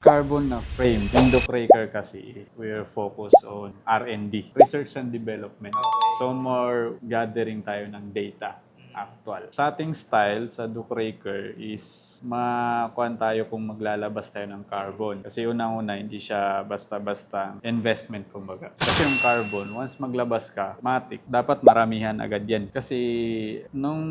Carbon na frame. Yung Ducraker kasi is we're focused on R&D, research and development. So more gathering tayo ng data actual. Sa ating style sa Ducraker is makuan tayo kung maglalabas tayo ng carbon. Kasi unang-una hindi siya basta-basta investment kumbaga. Kasi yung carbon, once maglabas ka, matik, dapat maramihan agad yan. Kasi nung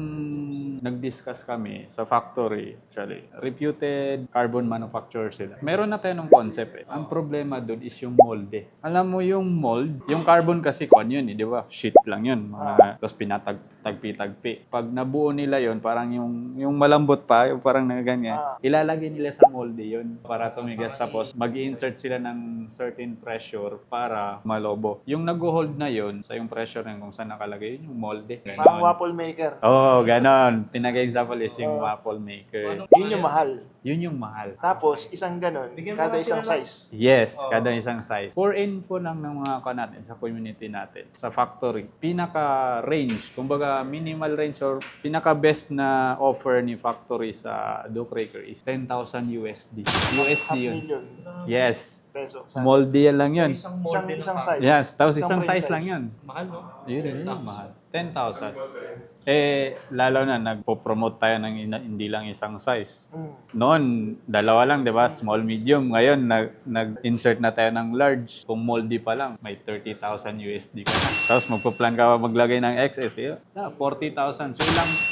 nag-discuss kami sa factory, actually, reputed carbon manufacturer sila. Meron na tayo ng concept eh. Ang problema doon is yung mold eh. Alam mo yung mold, yung carbon kasi kwan yun eh, di ba? Sheet lang yun. Tapos pinatagpi-tagpi. Pag nabuo nila yon parang yung malambot pa, yung parang ganyan, ilalagay nila sa molde yun para tumigas. Tapos mag-insert sila ng certain pressure para malobo. Yung nag-hold na yun, sa yung pressure na kung saan nakalagay, yun yung molde. Parang waffle maker. Oo, ganon. Pinag-example is yung waffle maker. Yun yung mahal. Yun yung mahal. Tapos, isang ganon, kada isang size. Yes, kada isang size. For info lang ng mga natin sa community natin, sa factory, pinaka-range, kumbaga minimal range or pinaka-best na offer ni factory sa Ducraker is 10,000 USD. USD Half yun. million Yes. peso. Moldy yan lang yun. Isang size. Yes, tapos isang frame size lang yun. Mahal, no? Yun, mahal. 10,000. Eh, lalo na nagpo-promote tayo ng hindi lang isang size. Noon, dalawa lang, di ba? Small, medium. Ngayon, nag-insert na tayo ng large. Kung moldy pa lang, may 30,000 USD ka na. Tapos magpo-plan ka maglagay ng XS, 40,000. So,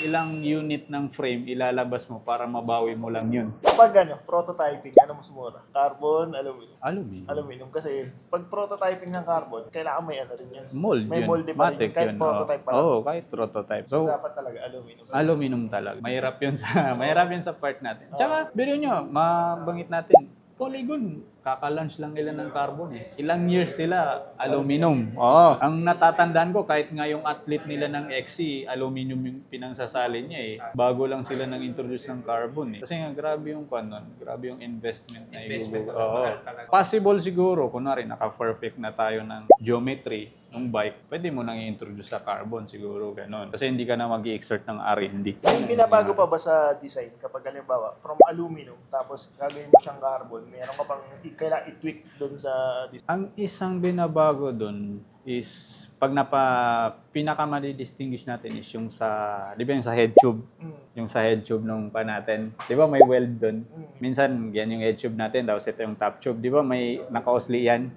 ilang unit ng frame ilalabas mo para mabawi mo lang yun. Pag prototyping, ano mas mura? Carbon, aluminum. Aluminum. Aluminum kasi pag prototyping ng carbon, kailangan may ano rin yan. Mold May yun. molde pa rin Matic yun, kahit yun. prototype pa lang. Oo, kahit prototype. So, Dapat talaga aluminum. aluminum talaga. Mahirap yun sa part natin. Tsaka, biro nyo, mabangit natin, Polygon, kaka-launch lang nila ng carbon eh. Ilang years sila, aluminum. Oo. Ang natatandaan ko, kahit nga yung athlete nila ng XC, aluminum yung pinangsasalin niya eh. Bago lang sila nang introduce ng carbon eh. Kasi nga, grabe yung kanon, grabe yung investment na i-google. Oo. Possible siguro, kunwari, naka-perfect na tayo ng geometry ng bike, pwede mo nang i-introduce sa carbon siguro, gano'n. Kasi hindi ka na mag-i-exert ng R&D. May binabago pa ba sa design kapag halimbawa, from aluminum, tapos gagawin mo siyang carbon, meron ka pang kailangan i-tweak doon sa design? Ang isang binabago doon is pag pinaka-madi-distinguish natin is yung sa, di ba yung sa head tube? Yung sa head tube nung pa natin. Di ba may weld doon? Minsan, yan yung head tube natin, tapos ito yung top tube. Di ba may naka-osli yan?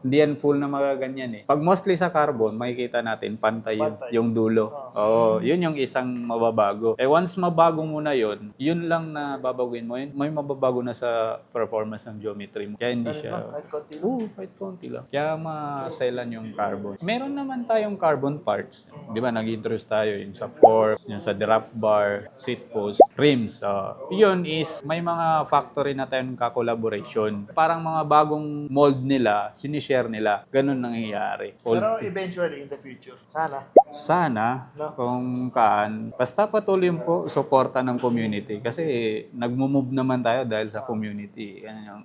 Hindi yan full na magaganyan eh. Pag mostly sa carbon, makikita natin pantay yung dulo. Oo, yun yung isang mababago. Eh once mabago mo na yun lang na babaguhin mo. May mababago na sa performance ng geometry mo. Kaya hindi siya... Kahit konti lang. Oo, kahit konti lang. Kaya maselan yung carbon. Meron naman tayong carbon parts. Di ba, nag-introduce tayo yung sa fork, yung sa drop bar, seat post, rims. Yun is, may mga factory na tayong ka-collaboration. Parang mga bagong mold nila, sinishare nila. Ganun nangyayari. Pero eventually, in the future, Sana, No? kung basta patuloy po suporta ng community. Kasi nagmo-move naman tayo dahil sa community. Yan yung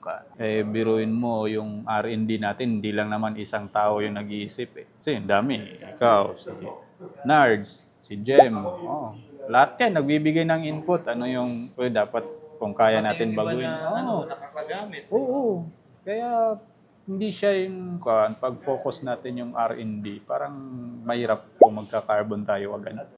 biruin mo yung R&D natin, hindi lang naman isang tao yung nag-iisip eh. Kasi yung dami. Ikaw, si Nards, si Jem. Lahat yan, nagbibigay ng input. Ano yung dapat kung kaya natin baguhin. Nakakagamit. Oo. Kaya hindi siya yung pag-focus natin yung R&D, parang mahirap kung magka-carbon tayo agad.